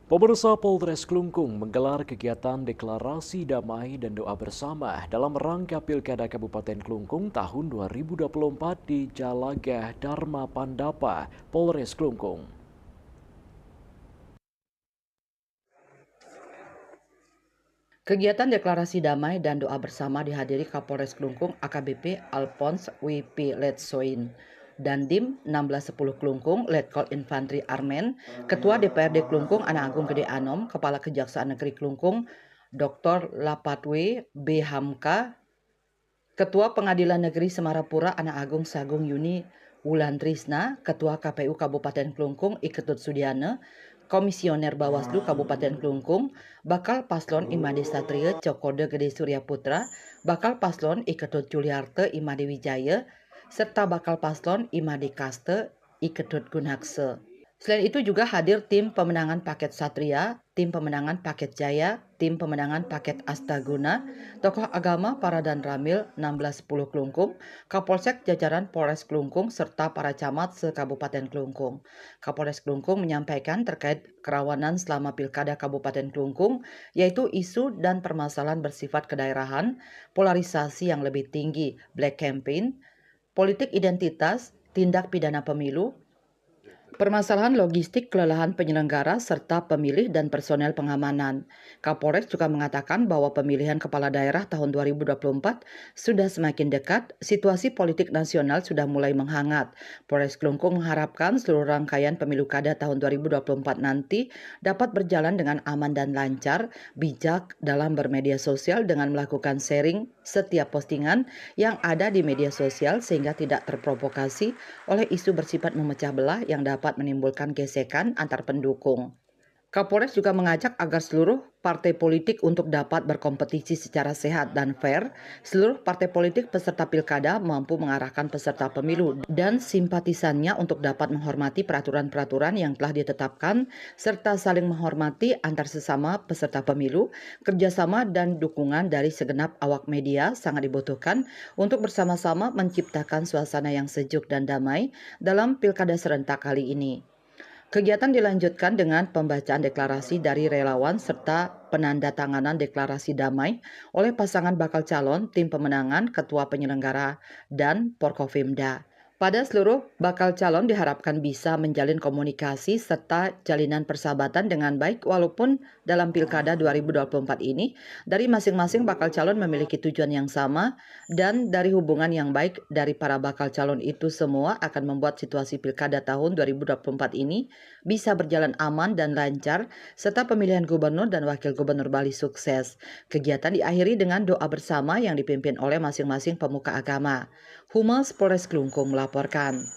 Pemirsa, Polres Klungkung menggelar kegiatan deklarasi damai dan doa bersama dalam rangka Pilkada Kabupaten Klungkung tahun 2024 di Jalagah Dharma Pandapa, Polres Klungkung. Kegiatan deklarasi damai dan doa bersama dihadiri Kapolres Klungkung AKBP Alphonse WP Letsoin, Dandim 1610 Klungkung Letkol Infantri Armen, Ketua DPRD Klungkung Ana Agung Gede Anom, Kepala Kejaksaan Negeri Klungkung Dr. Lapatwe B. Hamka, Ketua Pengadilan Negeri Semarapura Ana Agung Sagung Yuni Wulandrisna, Ketua KPU Kabupaten Klungkung Iketut Sudiana, Komisioner Bawaslu Kabupaten Klungkung, Bakal Paslon Imade Satria Cokode Gede Surya Putra, Bakal Paslon Iketut Juliarte Imade Wijaya, serta Bakal Paslon Imade Kaste Iketut Gunakse. Selain itu juga hadir tim pemenangan paket Satria, tim pemenangan paket Jaya, tim pemenangan paket Astaguna, tokoh agama Paradan Ramil 1610 Klungkung, Kapolsek jajaran Polres Klungkung, serta para camat se-Kabupaten Klungkung. Kapolres Klungkung menyampaikan terkait kerawanan selama Pilkada Kabupaten Klungkung, yaitu isu dan permasalahan bersifat kedaerahan, polarisasi yang lebih tinggi, black campaign, politik identitas, tindak pidana pemilu, permasalahan logistik kelelahan penyelenggara serta pemilih dan personel pengamanan. Kapolres juga mengatakan bahwa pemilihan kepala daerah tahun 2024 sudah semakin dekat, situasi politik nasional sudah mulai menghangat. Polres Klungkung mengharapkan seluruh rangkaian pemilu kada tahun 2024 nanti dapat berjalan dengan aman dan lancar, bijak dalam bermedia sosial dengan melakukan sharing setiap postingan yang ada di media sosial sehingga tidak terprovokasi oleh isu bersifat memecah belah yang dapat menimbulkan gesekan antar pendukung. Kapolres juga mengajak agar seluruh partai politik untuk dapat berkompetisi secara sehat dan fair. Seluruh partai politik peserta pilkada mampu mengarahkan peserta pemilu dan simpatisannya untuk dapat menghormati peraturan-peraturan yang telah ditetapkan serta saling menghormati antar sesama peserta pemilu. Kerjasama dan dukungan dari segenap awak media sangat dibutuhkan untuk bersama-sama menciptakan suasana yang sejuk dan damai dalam pilkada serentak kali ini. Kegiatan dilanjutkan dengan pembacaan deklarasi dari relawan serta penandatanganan deklarasi damai oleh pasangan bakal calon, tim pemenangan, ketua penyelenggara, dan Porkofimda. Pada seluruh bakal calon diharapkan bisa menjalin komunikasi serta jalinan persahabatan dengan baik walaupun dalam Pilkada 2024 ini dari masing-masing bakal calon memiliki tujuan yang sama dan dari hubungan yang baik dari para bakal calon itu semua akan membuat situasi Pilkada tahun 2024 ini bisa berjalan aman dan lancar serta pemilihan gubernur dan wakil gubernur Bali sukses. Kegiatan diakhiri dengan doa bersama yang dipimpin oleh masing-masing pemuka agama. Humas Polres Klungkung melaporkan.